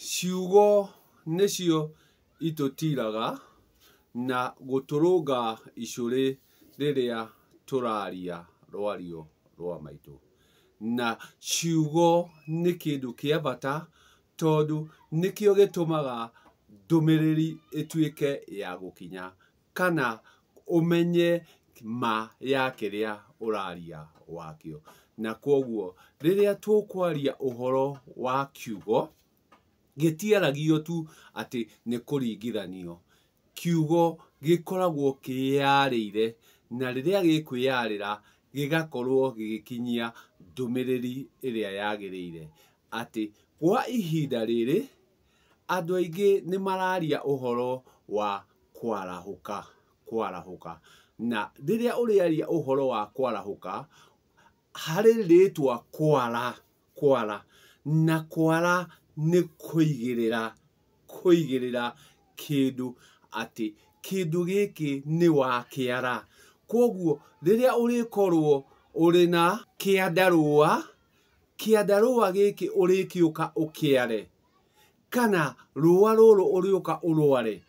Ciugo nĩcio itũtiraga na gũtũrũnga icũrĩ rĩrĩa tũraria rwario rwa maitũ. Na ciugo nĩ kĩndũ kĩa bata tondũ nĩkĩo gĩtũmaga ndũmĩrĩri ĩtuĩke ya gũkinya kana ũmenye ma ya kĩrĩa ũraria wakĩo. Na kwoguo rĩrĩa tũkwaria ũhoro wa kiugo, gĩtiaragio tu atĩ nĩ kũringithanio. Kiugo gĩkoragwo kĩyarĩire, na rĩrĩa gĩkwĩyarĩra gĩgakorwo gĩgĩkinyia ndũmĩrĩri ĩrĩa yagĩrĩire. Atĩ kwa ihinda rĩrĩ andũ aingĩ nĩ mararia ũhoro wa kwarahũka. Na rĩrĩa ũrĩaria ũhoro wa kwarahũka, harĩ rĩtwa kwara, na kwara nĩ kũigĩrĩra kĩndũ, atĩ kĩndũ gĩkĩ nĩ wakĩara. Kwoguo rĩrĩa ũrĩkorwo ũrĩ na kĩandarũa gĩkĩ ũrĩkĩũka ũkĩare, kana rũa rũrũ ũrĩũka ũrware.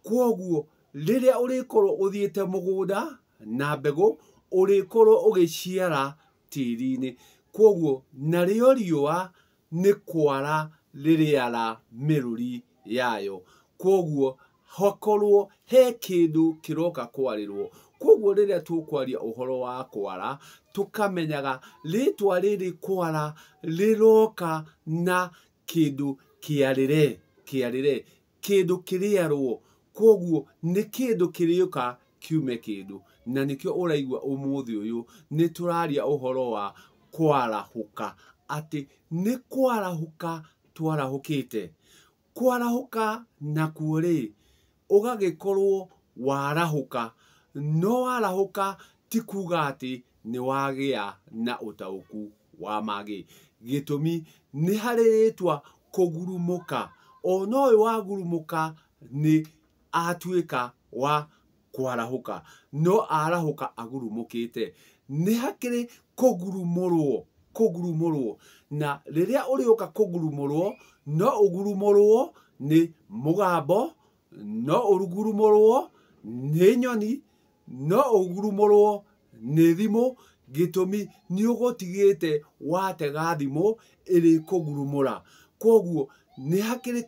Kwoguo rĩrĩa ũrĩkorwo ũthiĩte mũgũnda na mbegũ, ũrĩkorwo ũgĩciara tĩri-inĩ. Kwoguo narĩo riũa nĩ kwara rĩrĩara mĩrũri yayo. Kwoguo hakorwo he kĩndũ kĩroka kwarĩrwo. Kwoguo rĩrĩa tũkwaria ũhoro wa kwara, tũkamenyaga rĩtwa rĩrĩ kwara rĩroka na kĩndũ kĩarĩre, kĩndũ kĩrĩarwo. Kwoguo nĩ kĩndũ kĩrĩũka kiume kĩndũ. Na nĩkĩo ũraigua ũmũthĩ ũyũ nĩ tũraria ũhoro wa kwarahũka, atĩ nĩ kwarahũka twarahũkĩte. Kwarahũka nakuo rĩ, ũgagĩkorwo warahũka. No warahũka ti kuga atĩ nĩ wagĩa na ũtaũku wa mangĩ. Gĩtũmi nĩ harĩ rĩtwa kũgurumũka. Ona ũyũ wagurumũka nĩ atuĩka wa kwarahũka, no arahũka agurumũkĩte. Nĩ hakĩrĩ kũgurumũrwo. Na rĩrĩa ũrĩũka kũgurumũrwo, no ũgurumũrwo nĩ mũgambo, no ũgurumũrwo nĩ nyoni, no ũgurumũrwo nĩ thimũ. Gĩtũmi nĩ ũgũtigĩte watega thimũ ĩrĩ kũgurumũra. Kwoguo nĩ hakĩrĩ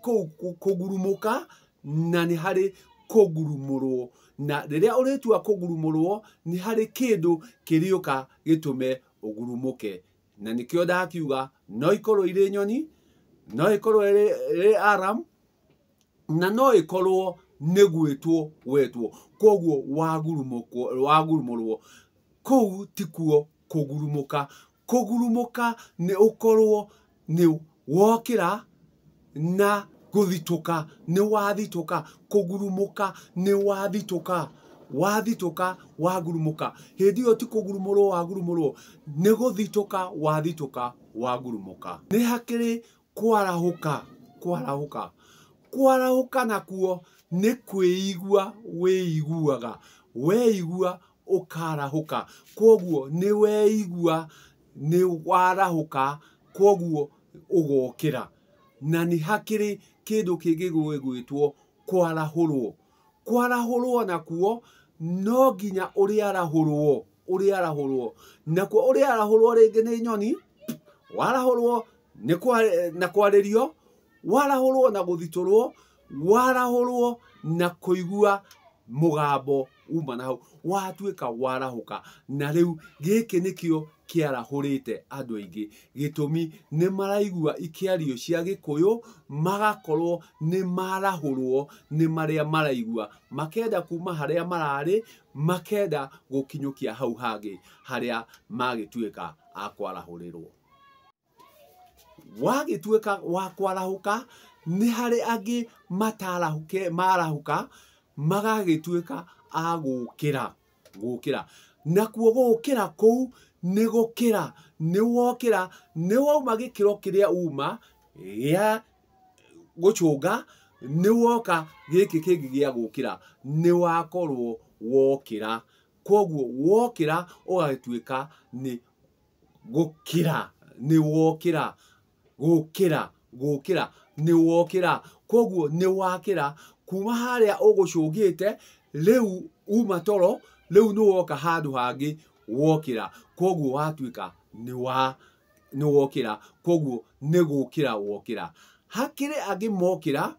kũgurumũka na nĩ harĩ kũgurumũrwo. Na rĩrĩa ũrĩtua kũgurumũrwo, nĩ harĩ kĩndũ kĩrĩũka gĩtũme ũgurumũke. Na nĩkĩo ndakiuga no ikorwo irĩ nyoni, no ikorwo irĩ alarm, na no ĩkorwo nĩ gwĩtwo wetwo. Kwoguo wagurumũrwo, kũu tikuo kũgurumũka. Kũgurumũka nĩ ũkorwo nĩ wokĩra na gũthitũka, nĩ wathitũka. Kũgurumũka nĩ wathitũka, wagurumũka. Hĩndĩ ĩyo ti kũgurumũrwo wagurumũrwo, nĩ gũthitũka wathitũka, wagurumũka. Nĩ hakĩrĩ kwarahũka. Kwarahũka nakuo nĩ kwĩigua wĩiguaga. Weigua ũkarahũka. Kwoguo nĩ weigua nĩ warahũka, kwoguo ũgokĩra. Na nĩ hakĩrĩ kĩndũ kĩngĩ gwĩtwo kwarahũrwo. Kwarahũrwo nakuo no nginya ũrĩarahũrwo. Nakuo ũrĩarahũrwo rĩngĩ nĩ nyoni, warahũrwo na kwarĩrio, warahũrwo na gũthitũrwo, warahũrwo na kũigua mũgambo uma na hau, watuĩka warahũka. Na rĩu gĩkĩ nĩkĩo kĩarahũrĩte andũ aingĩ. Gĩtũmi nĩ maraigua ikĩario cia Gĩkũyũ, magakorwo nĩ marahũrwo nĩ marĩa maraigua, makenda kuma harĩa mararĩ, makenda gũkinyũkia hau hangĩ harĩa magĩtuĩka a kwarahũrĩrwo. Wagĩtuĩka wa kwarahũka, nĩ harĩ angĩ marahũka magagĩtuĩka a gũkĩra. Nakuo gũkĩra kũu nĩ gũkĩra. Nĩ wokĩra, nĩ wauma gĩkĩro kĩrĩa uma gĩa gũcũnga, nĩ woka gĩkĩ kĩngĩ gĩa gũkĩra, nĩ wakorwo wokĩra. Kwoguo wokĩra ũgagĩtuĩka nĩ gũkĩra, nĩ wokĩra, gũkĩra. nĩ wokĩra koguo nĩ wakĩra kuma harĩa ũgũcũngĩte rĩu uma toro rĩu nĩ woka handũ hangĩ wokĩra koguo watuĩka nĩ wokĩra koguo nĩ gũkĩra wokĩra hakĩrĩ angĩ mokĩra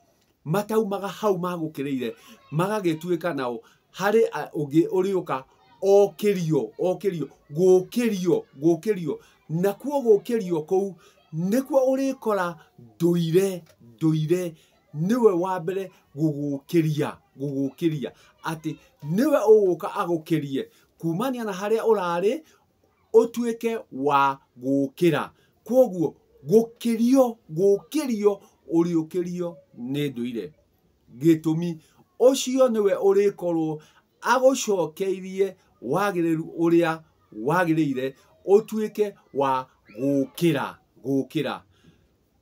mataumaga hau magũkĩrĩire magagĩtuĩka nao harĩ ũngĩ ũrĩũka okĩrio gũkĩrio nakuo gũkĩrio kũu nĩkuo ũrĩkora ndũire niwe wa mbere gũgũkĩria atĩ niwe ũgũka agũkĩrie kumania na harĩa ũrarĩ ũtuĩke wa gũkĩra koguo gũkĩrio ũrĩũkĩrio nĩ ndũire gĩtũmi ũcio niwe ũrĩkorwo agũcokeirie wagĩrĩru ũrĩa wagĩrĩire ũtuĩke wa gũkĩra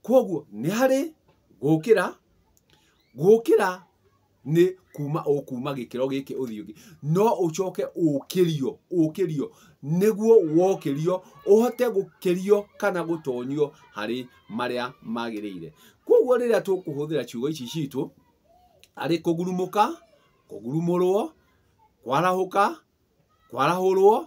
koguo nĩ harĩ gũkĩra nĩ kuma gĩkĩro gĩkĩ ũthiĩ ũngĩ no ũcoke ũkĩrio nĩguo wokĩrio ũhote gũkĩrio kana gũtonyio harĩ marĩa magĩrĩire koguo rĩrĩa tũkũhũthĩra ciugo ici citũ arĩ kũgurumũka kũgurumũrwo kwarahũka kwarahũrwo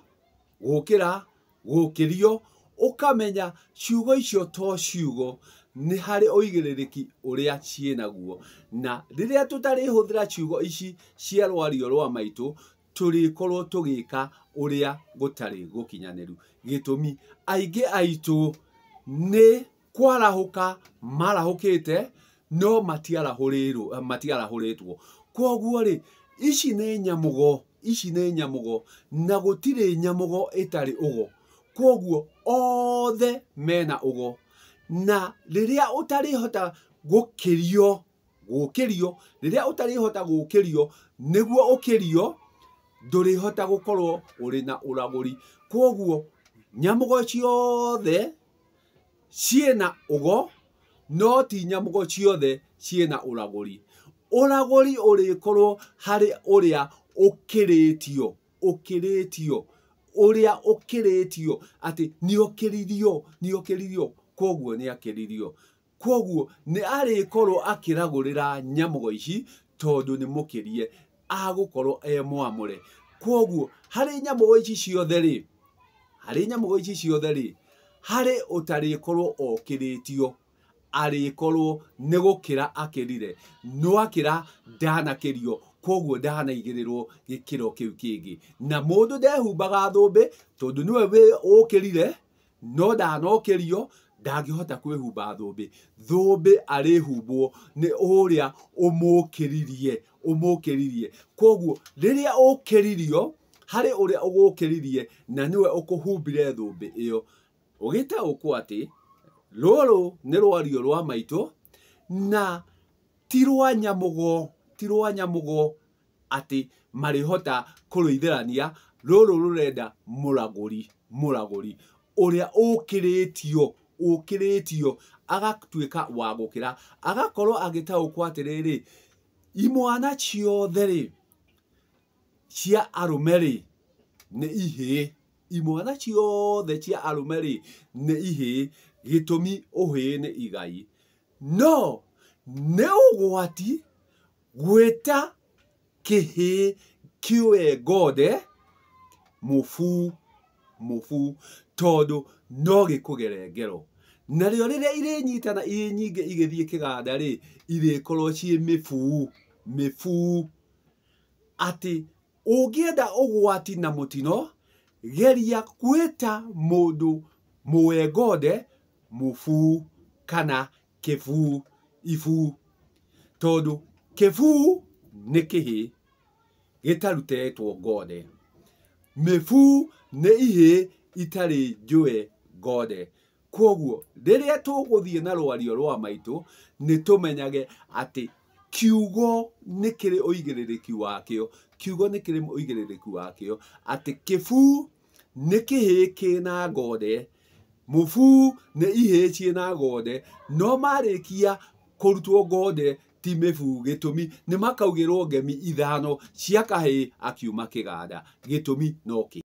gũkĩrio ũkamenya ciugo icio to ciugo nĩ harĩ ũigĩrĩrĩki ũrĩa ciĩnaguo na rĩrĩa tũtarĩhũthĩra ciugo ici cia rwario rwa maitũ tũrĩkorwo tũgĩka ũrĩa gũtarĩ gũkinyanĩru gĩtũmi aingĩ aitũ nĩ kwarahũka marahũkĩte no matiarahũrĩtwo koguo rĩ ici nĩ nyamũgo na gũtirĩ nyamũgo ĩtarĩ ũgo koguo othe mena ũgo na rĩrĩa ũtarĩhota gũkĩrio rĩrĩa ũtarĩhota gũkĩrio nĩguo ũkĩrio ndũrĩhota gũkorwo ũrĩ na ũragũri koguo nyamũgo ciothe ciĩna ũgo no ti nyamũgo ciothe ciĩna ũragũri ũrĩkorwo harĩ ũrĩa ũkĩrĩtio ũrĩa ũkĩrĩtio atĩ nĩokĩririo koguo nĩ akĩririo koguo nĩ arĩkorwo akĩragũrĩra nyamũgo ici tondũ nĩ mũkĩrie agũkorwo mwamũre koguo harĩ nyamũgo ici ciothe rĩ harĩ ũtarĩkorwo okĩrĩtio arĩkorwo nĩ gũkĩra akĩrire no akĩra ndanakĩrio koguo ndanaigĩrĩrwo gĩkĩro kĩu kĩngĩ na mũndũ ndehumbaga thũmbĩ tondũ nĩwe ũkĩrire no ndanokĩrio ndangĩhota kwĩhumba thũmbĩ arĩhumbwo nĩ ũrĩa ũmũkĩririe koguo rĩrĩa ũkĩririo harĩ ũrĩa ũgũkĩririe na niwe ũkũhumbire thũmbĩ ĩyo ũgĩtaũkwo atĩ rũrũ nĩ rwario rwa maitũ na ti rwa nyamũgo atĩ marĩhota kũrũithĩrania rũrũ rũrenda mũragũri ũrĩa ũkĩrĩtio agatuĩka wa gũkĩra agakorwo agĩtaũkwo atĩrĩrĩ imwana ciothe rĩ cia arũme rĩ nĩ ihĩĩ imwana ciothe cia arũme rĩ nĩ ihĩĩ gĩtũmi ũhĩĩ nĩ igai no nĩ ũgwati gwĩta kĩhĩĩ kĩoe ngode mũbu tondũ no gĩkũgere ngero narĩo rĩrĩa irĩnyitana irĩ nyingĩ igĩthiĩ kĩganda rĩ irĩkorwo ciĩ mĩbu atĩ ũngĩenda ũgwati na mũtino geria gwĩta mũndũ mũe ngode mũbu kana ibu tondũ kĩbu nĩ kĩhĩĩ gĩtarutetwo ngode mĩbu nĩ ihĩĩ itarĩ njũe ngode koguo rĩrĩa tũgũthiĩ na rwario rwa maitũ nĩ tũmenyage atĩ kiugo nĩ kĩrĩ ũigĩrĩrĩki wakĩo atĩ kĩbu nĩ kĩhĩĩ kĩna ngode mũbu nĩ ihĩĩ ciĩna ngode no marĩkia kũrutwo ngode ti mĩbu gĩtũmi nĩ makaugĩrwo ngemi ithano cia kahĩĩ akiuma kĩganda gĩtũmi no kĩ